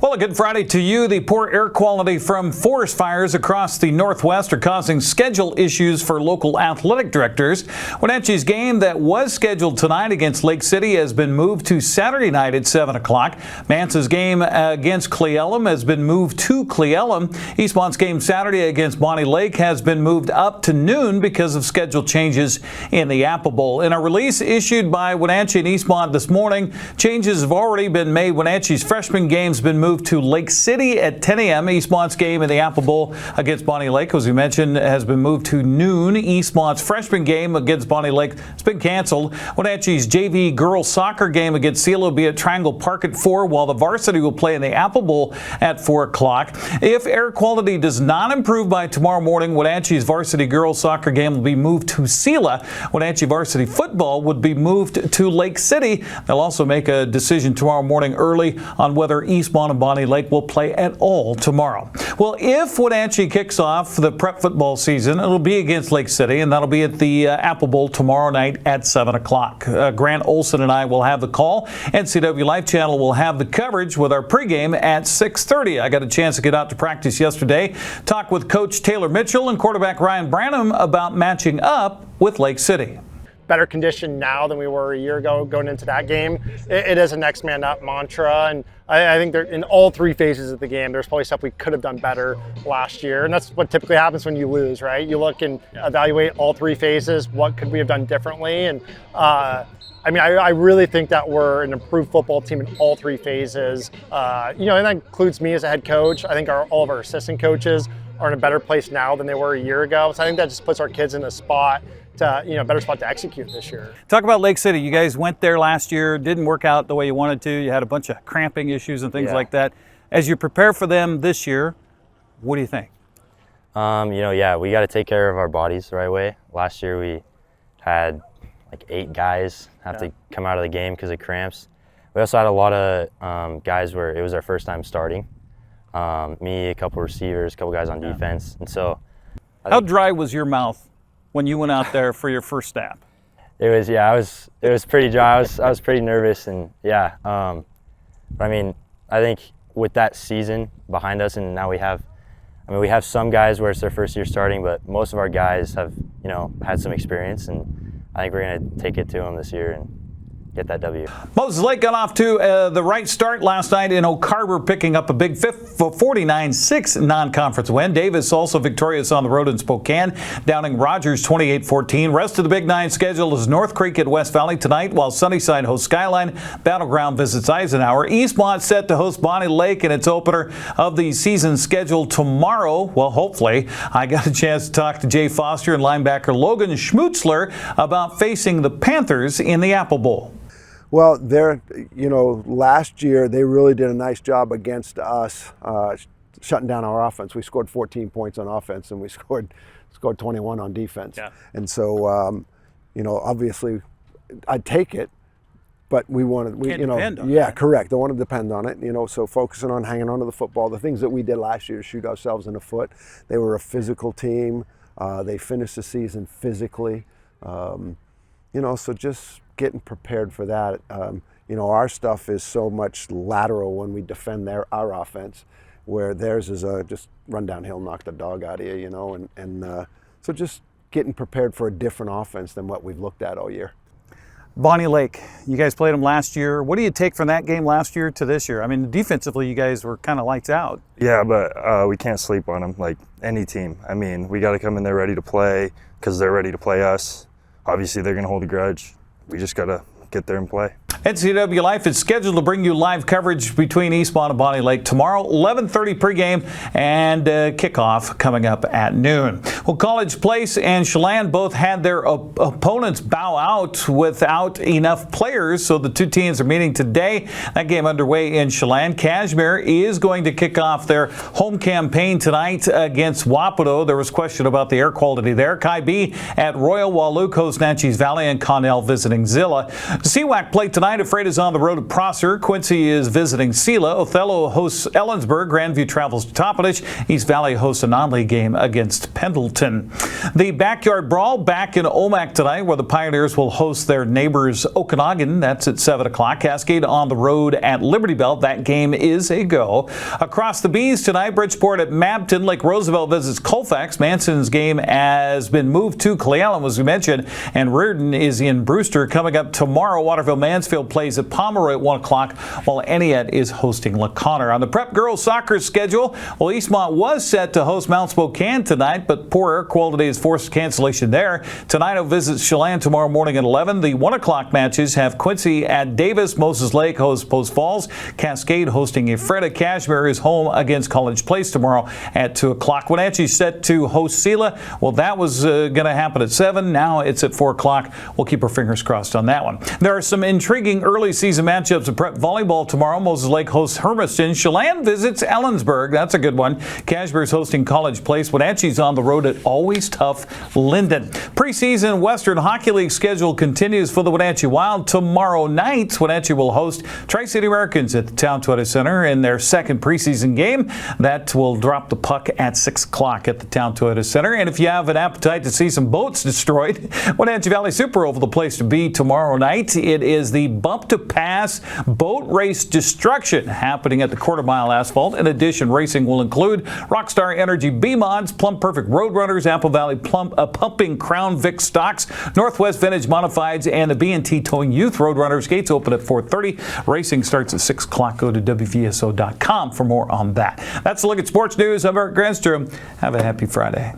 Well, a good Friday to you. The poor air quality from forest fires across the Northwest are causing schedule issues for local athletic directors. Wenatchee's game that was scheduled tonight against Lake City has been moved to Saturday night at 7 o'clock. Mansa's game against Cle Elum has been moved to Cle Elum. Eastmont's game Saturday against Bonnie Lake has been moved up to noon because of schedule changes in the Apple Bowl. In a release issued by Wenatchee and Eastmont this morning, changes have already been made. Wenatchee's freshman game's been moved to Lake City at 10 a.m. Eastmont's game in the Apple Bowl against Bonnie Lake, as we mentioned, has been moved to noon. Eastmont's freshman game against Bonnie Lake has been canceled. Wenatchee's JV girls soccer game against Seala will be at Triangle Park at 4, while the varsity will play in the Apple Bowl at 4 o'clock. If air quality does not improve by tomorrow morning, Wenatchee's varsity girls soccer game will be moved to Seala. Wenatchee varsity football would be moved to Lake City. They'll also make a decision tomorrow morning early on whether Eastmont and Bonnie Lake will play at all tomorrow. Well, if Wenatchee kicks off the prep football season, it'll be against Lake City, and that'll be at the Apple Bowl tomorrow night at 7 o'clock. Grant Olson and I will have the call. NCW Life Channel will have the coverage with our pregame at 6:30. I got a chance to get out to practice yesterday, talk with Coach Taylor Mitchell and quarterback Ryan Branham about matching up with Lake City. Better condition now than we were a year ago going into that game. It is a next man up mantra, and I think they're in all three phases of the game. There's probably stuff we could have done better last year, and that's what typically happens when you lose, right? You look and evaluate all three phases. What could we have done differently? And I really think that we're an improved football team in all three phases. And that includes me as a head coach. I think all of our assistant coaches are in a better place now than they were a year ago. So I think that just puts our kids in a spot better spot to execute this year. Talk about Lake City. You guys went there last year, didn't work out the way you wanted to. You had a bunch of cramping issues and things like that. As you prepare for them this year, what do you think? We got to take care of our bodies the right way. Last year we had like 8 guys have to come out of the game because of cramps. We also had a lot of guys where it was their first time starting. Me, a couple receivers, a couple guys on defense. And so how dry was your mouth when you went out there for your first snap? It was pretty dry. I was pretty nervous, and I think with that season behind us, and now we have some guys where it's their first year starting, but most of our guys have had some experience, and I think we're going to take it to them this year and get that W. Moses Lake got off to the right start last night in Oak Harbor, picking up a big 49-6 non-conference win. Davis also victorious on the road in Spokane, downing Rogers 28-14. Rest of the Big Nine schedule is North Creek at West Valley tonight, while Sunnyside hosts Skyline. Battleground visits Eisenhower. Eastmont set to host Bonnie Lake in its opener of the season scheduled tomorrow. Well, hopefully. I got a chance to talk to Jay Foster and linebacker Logan Schmutzler about facing the Panthers in the Apple Bowl. Well, last year they really did a nice job against us, shutting down our offense. We scored 14 points on offense, and we scored 21 on defense. Yeah. And so, obviously, I'd take it, but we depend on it. Correct. Don't want to depend on it. So focusing on hanging on to the football, the things that we did last year to shoot ourselves in the foot. They were a physical team. They finished the season physically. So just getting prepared for that. Our stuff is so much lateral when we defend our offense, where theirs is just run downhill, knock the dog out of you, so just getting prepared for a different offense than what we've looked at all year. Bonnie Lake, you guys played them last year. What do you take from that game last year to this year? I mean, defensively, you guys were kind of lights out. Yeah, but we can't sleep on them like any team. I mean, we got to come in there ready to play because they're ready to play us. Obviously, they're going to hold a grudge. We just got to get there and play. NCW Life is scheduled to bring you live coverage between Eastmont and Bonnie Lake tomorrow, 11:30 pregame, and kickoff coming up at noon. Well, College Place and Chelan both had their opponents bow out without enough players, so the two teams are meeting today. That game underway in Chelan. Cashmere is going to kick off their home campaign tonight against Wapato. There was question about the air quality there. Kai B at Royal, while Luke hosts Wenatchee Valley, and Connell visiting Zilla. CWAC play tonight tonight, Afraid is on the road to Prosser. Quincy is visiting Sela. Othello hosts Ellensburg. Grandview travels to Toppenish. East Valley hosts a non-league game against Pendleton. The backyard brawl back in Omak tonight, where the Pioneers will host their neighbors Okanagan. That's at 7 o'clock. Cascade on the road at Liberty Bell. That game is a go. Across the Bees tonight, Bridgeport at Mabton. Lake Roosevelt visits Colfax. Manson's game has been moved to Cle Elum, as we mentioned, and Reardon is in Brewster. Coming up tomorrow, Waterville Mansfield plays at Pomeroy at 1 o'clock, while Entiat is hosting LaConner. On the prep girls soccer schedule, well, Eastmont was set to host Mount Spokane tonight, but poor air quality has forced cancellation there. Tenino visits Chelan tomorrow morning at 11. The 1 o'clock matches have Quincy at Davis. Moses Lake hosts Post Falls. Cascade hosting Ephrata. Cashmere is home against College Place tomorrow at 2 o'clock. Wenatchee set to host Sela. Well, that was going to happen at 7. Now it's at 4 o'clock. We'll keep our fingers crossed on that one. There are some intriguing early season matchups of prep volleyball tomorrow. Moses Lake hosts Hermiston. Chelan visits Ellensburg. That's a good one. Cashmere's hosting College Place. Wenatchee's on the road at Always Tough Linden. Preseason Western Hockey League schedule continues for the Wenatchee Wild. Tomorrow night, Wenatchee will host Tri-City Americans at the Town Toyota Center in their second preseason game. That will drop the puck at 6 o'clock at the Town Toyota Center. And if you have an appetite to see some boats destroyed, Wenatchee Valley Super Oval, the place to be tomorrow night. It is the Bump2Pass Boat Race Destruction happening at the Quarter Mile Asphalt. In addition, racing will include Rockstar Energy B-Mods, Plum Perfect Roadrunners, Apple Valley Pumping Crown Vic Stocks, Northwest Vintage Modifieds, and the B&T Towing Youth Roadrunners. Gates open at 4:30. Racing starts at 6 o'clock. Go to WVSO.com for more on that. That's a look at sports news. I'm Eric Granstrom. Have a happy Friday.